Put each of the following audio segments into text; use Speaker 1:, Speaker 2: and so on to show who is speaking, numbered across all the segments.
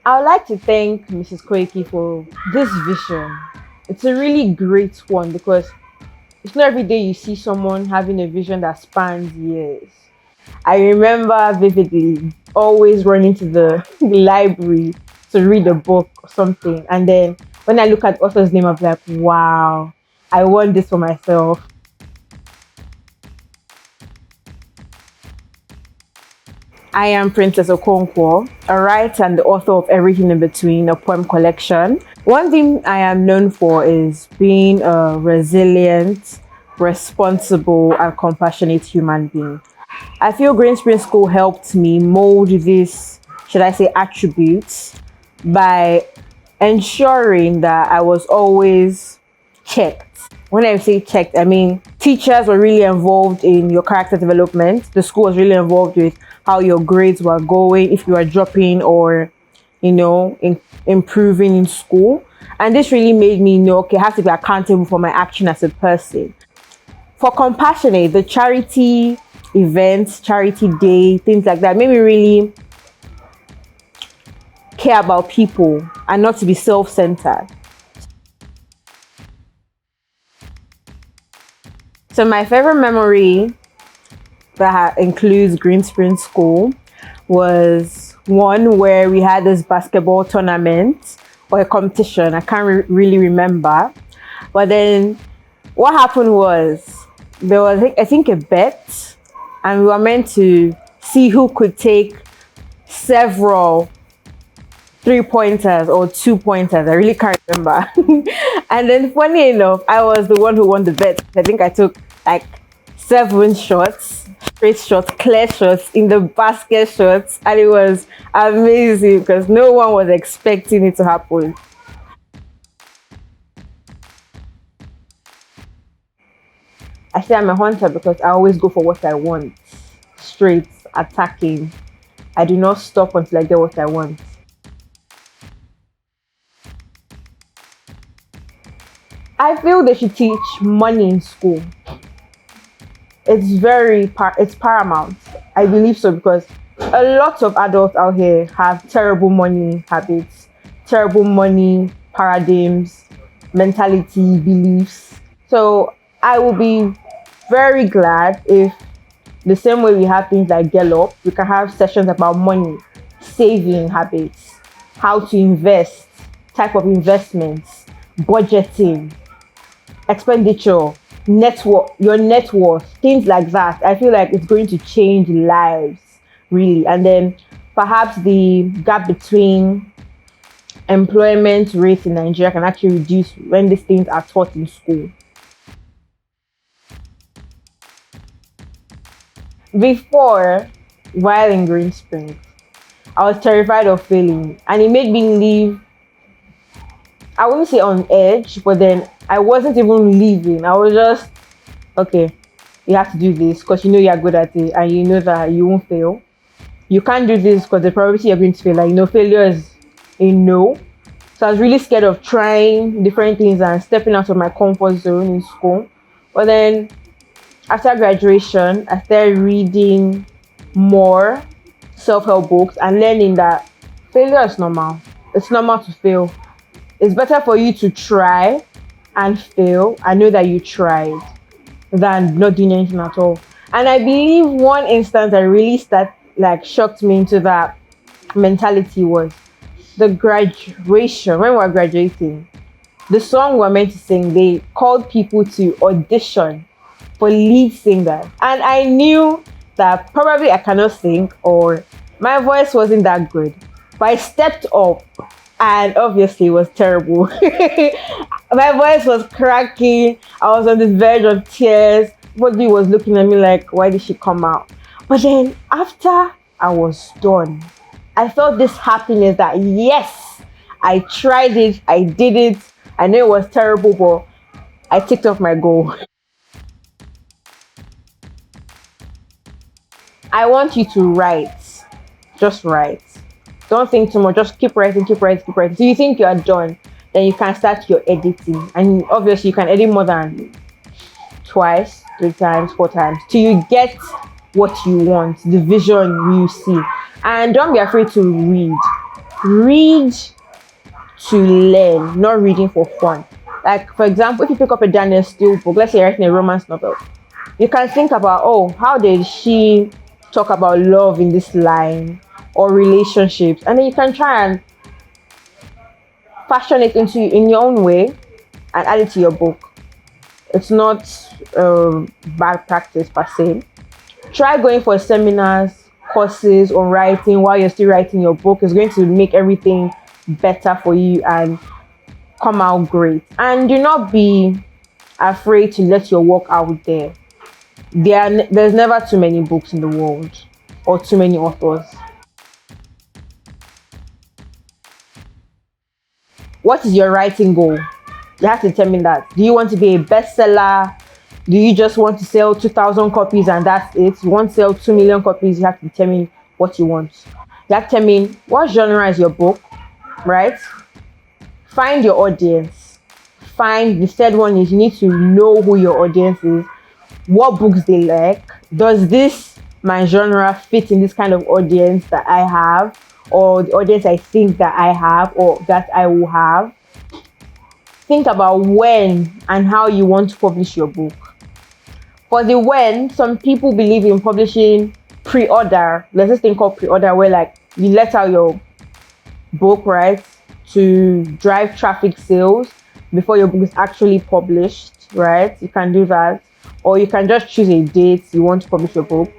Speaker 1: I would like to thank Mrs. Koiki for this vision. It's a really great one because it's not every day you see someone having a vision that spans years. I remember vividly always running to the library to read a book or something. And then when I look at the author's name, I'm like, wow, I want this for myself. I am Princess Okonkwo, a writer and the author of Everything in Between, a poem collection. One thing I am known for is being a resilient, responsible, and compassionate human being. I feel Greensprings School helped me mold these, should I say, attributes by ensuring that I was always checked. When I say checked, I mean teachers were really involved in your character development. The school was really involved with how your grades were going, if you were dropping or, improving in school. And this really made me know, okay, I have to be accountable for my action as a person. For Compassionate, the charity events, charity day, things like that, made me really care about people and not to be self-centered. So my favorite memory that includes Greensprings School was one where we had this basketball tournament or a competition. I can't really remember. But then what happened was there was, I think, a bet, and we were meant to see who could take several 3-pointers or 2-pointers. I really can't remember. And then funny enough, I was the one who won the bet. I think I took like 7 shots, straight shots, clear shots in the basket shots, and it was amazing because no one was expecting it to happen. I say I'm a hunter because I always go for what I want, straight, attacking. I do not stop until I get what I want. I feel they should teach money in school. It's paramount. I believe so because a lot of adults out here have terrible money habits, terrible money paradigms, mentality, beliefs. So I will be very glad if the same way we have things like Gallup, we can have sessions about money, saving habits, how to invest, type of investments, budgeting, expenditure, your net worth, things like that. I feel like it's going to change lives, really. And then perhaps the gap between employment rates in Nigeria can actually reduce when these things are taught in school. Before, while in Greensprings, I was terrified of failing, and it made me leave. I wouldn't say on edge, but then I wasn't even leaving. I was just, okay, you have to do this because you know you're good at it and you know that you won't fail. You can't do this because the probability you're going to fail, failure is a no. So I was really scared of trying different things and stepping out of my comfort zone in school. But then after graduation, I started reading more self-help books and learning that failure is normal. It's normal to fail. It's better for you to try and fail and know that you tried than not doing anything at all. And I believe one instance that really shocked me into that mentality was the graduation. When we were graduating, the song we were meant to sing, they called people to audition for lead singers. And I knew that probably I cannot sing or my voice wasn't that good. But I stepped up and obviously it was terrible. My voice was cracking. I was on the verge of tears. Everybody was looking at me like, why did she come out? But then after I was done, I felt this happiness that yes, I tried it, I did it. I know it was terrible, but I ticked off my goal. I want you to write. Just write. Don't think too much. Just keep writing, keep writing, keep writing. So you think you are done, then you can start your editing. And obviously you can edit more than twice, 3 times, 4 times till you get what you want, the vision you see. And don't be afraid to read. Read to learn, not reading for fun. Like, for example, if you pick up a Daniel Steele book, let's say you're writing a romance novel, you can think about, oh, how did she talk about love in this line or relationships? And then you can try and fashion it into in your own way and add it to your book. It's not bad practice per se. Try going for seminars, courses on writing while you're still writing your book. It's going to make everything better for you and come out great. And do not be afraid to let your work out there. There's never too many books in the world or too many authors. What is your writing goal? You have to determine that. Do you want to be a bestseller? Do you just want to sell 2,000 copies and that's it? You want to sell 2 million copies? You have to determine what you want. You have to determine what genre is your book, right? Find your audience. The third one is you need to know who your audience is, what books they like. Does this, my genre, fit in this kind of audience that I have, or the audience I think that I have or that I will have? Think about when and how you want to publish your book. For the when, some people believe in publishing pre-order. There's this thing called pre-order where like you let out your book, right, to drive traffic sales before your book is actually published, right? You can do that. Or you can just choose a date you want to publish your book.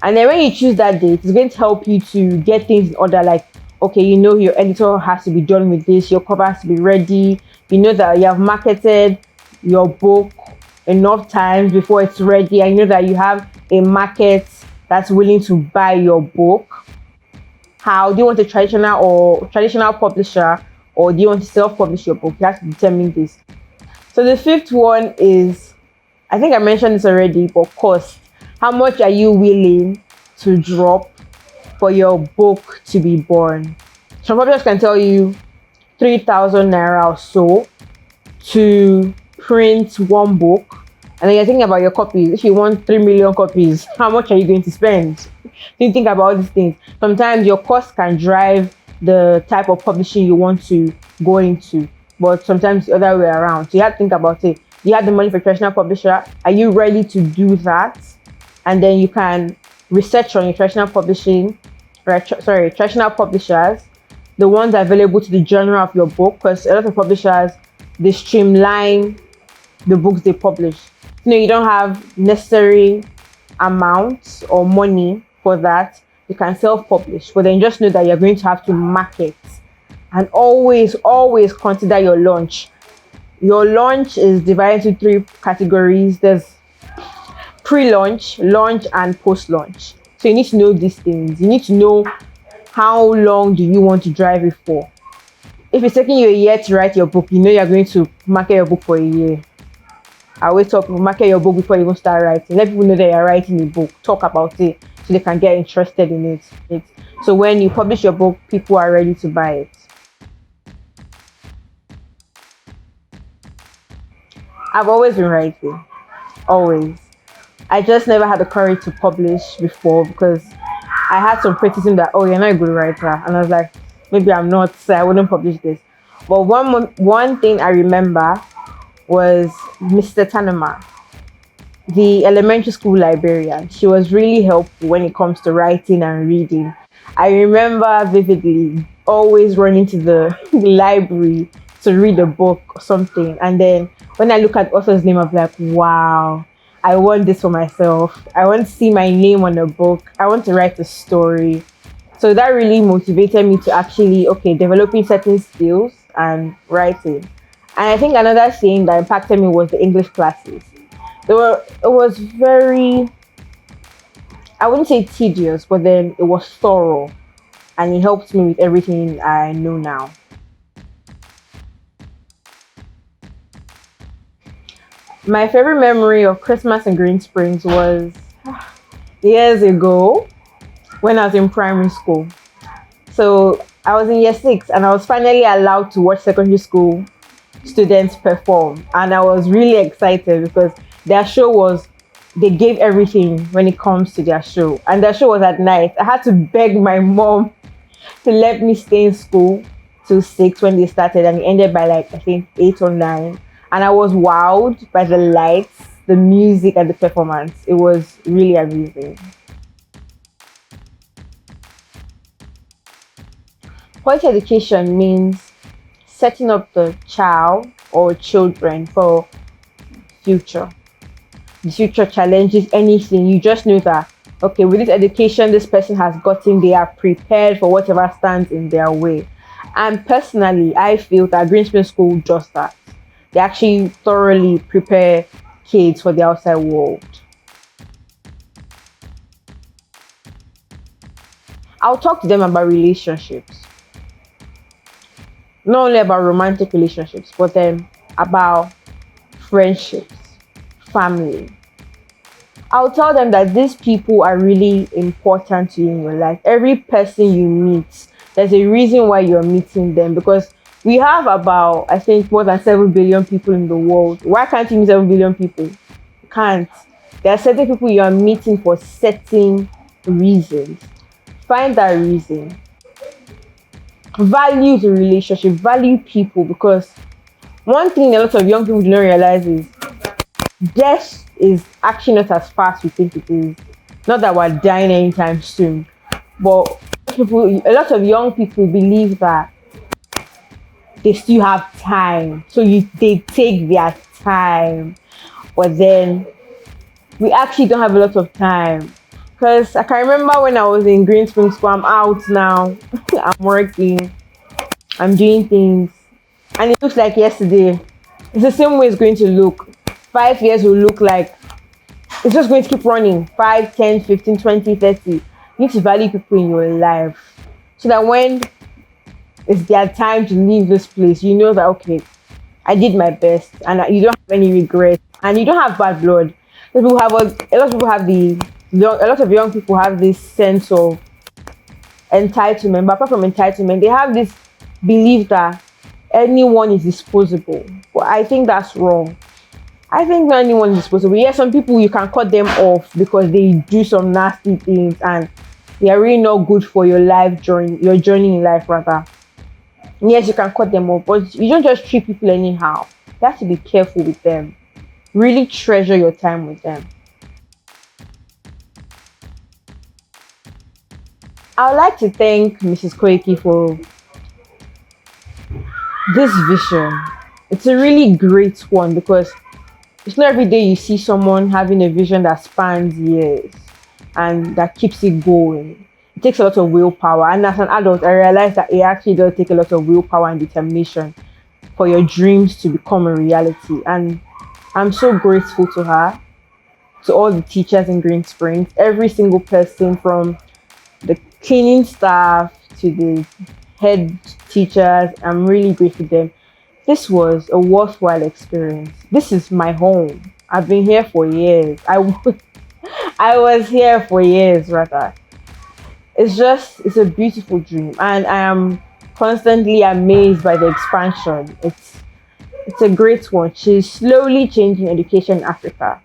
Speaker 1: And then when you choose that date, it's going to help you to get things in order. Like, okay, you know your editor has to be done with this, your cover has to be ready. You know that you have marketed your book enough times before it's ready. And you know that you have a market that's willing to buy your book. How do you want a traditional publisher, or do you want to self-publish your book? You have to determine this. So the fifth one is, I think I mentioned this already, but cost. How much are you willing to drop for your book to be born? Some publishers can tell you 3,000 naira or so to print one book. And then you're thinking about your copies. If you want 3 million copies, how much are you going to spend? So you think about all these things. Sometimes your cost can drive the type of publishing you want to go into, but sometimes the other way around. So you have to think about it. Do you have the money for a traditional publisher? Are you ready to do that? And then you can research on your traditional publishing, traditional publishers, the ones available to the genre of your book, because a lot of publishers, they streamline the books they publish. You don't have necessary amounts or money for that. You can self-publish, but then just know that you're going to have to market. And always consider your launch. Your launch is divided into 3 categories. There's pre-launch, launch, and post-launch. So you need to know these things. You need to know how long do you want to drive it for. If it's taking you a year to write your book, you know you're going to market your book for a year. I always talk, market your book before you even start writing. Let people know that you're writing a book. Talk about it so they can get interested in it. So when you publish your book, people are ready to buy it. I've always been writing. Always. I just never had the courage to publish before because I had some criticism that, oh, you're not a good writer. And I was like, maybe I'm not, so I wouldn't publish this. But one thing I remember was Mr. Tanema, the elementary school librarian. She was really helpful when it comes to writing and reading. I remember vividly always running to the library to read a book or something. And then when I look at the author's name, I'm like, wow, I want this for myself. I want to see my name on a book. I want to write a story. So that really motivated me to actually, developing certain skills and writing. And I think another thing that impacted me was the English classes. It was very, I wouldn't say tedious, but then it was thorough. And it helped me with everything I know now. My favorite memory of Christmas in Greensprings was years ago when I was in primary school. So I was in year 6 and I was finally allowed to watch secondary school students perform. And I was really excited because their show they gave everything when it comes to their show. And their show was at night. I had to beg my mom to let me stay in school till 6 when they started, and it ended by like I think 8 or 9. And I was wowed by the lights, the music, and the performance. It was really amazing. Quality education means setting up the child or children for future. The future challenges anything. You just know that okay, with this education this person has gotten, they are prepared for whatever stands in their way. And personally, I feel that Greensprings School does that. They actually thoroughly prepare kids for the outside world. I'll talk to them about relationships, not only about romantic relationships, but then about friendships, family. I'll tell them that these people are really important to you in your life. Every person you meet, there's a reason why you're meeting them, because we have about, I think, more than 7 billion people in the world. Why can't you meet 7 billion people? You can't. There are certain people you are meeting for certain reasons. Find that reason. Value the relationship, value people, because one thing a lot of young people do not realize is death is actually not as fast we think it is. Not that we're dying anytime soon, but a lot of young people believe that they still have time, so they take their time. But then we actually don't have a lot of time. Because I can remember when I was in Greensprings School, I'm out now, I'm working, I'm doing things, and it looks like yesterday. It's the same way it's going to look. 5 years will look like it's just going to keep running. 5, 10, 15, 20, 30. You need to value people in your life so that when it's their time to leave this place, you know that okay, I did my best, and you don't have any regrets, and you don't have bad blood. People have a lot of people have a lot of young people have this sense of entitlement, but apart from entitlement, they have this belief that anyone is disposable. But I think that's wrong. I think not anyone is disposable. Yes, some people you can cut them off because they do some nasty things and they are really not good for your life during your journey in life, rather. Yes, you can cut them off, but you don't just treat people anyhow. You have to be careful with them. Really treasure your time with them. I would like to thank Mrs. Koiki for this vision. It's a really great one because it's not every day you see someone having a vision that spans years and that keeps it going. It takes a lot of willpower, and as an adult I realized that it actually does take a lot of willpower and determination for your dreams to become a reality. And I'm so grateful to her, to all the teachers in Green Springs, every single person from the cleaning staff to the head teachers. I'm really grateful to them. This was a worthwhile experience. This is my home. I've been here for years. I was here for years, rather. It's a beautiful dream, and I am constantly amazed by the expansion. It's a great one. She's slowly changing education in Africa.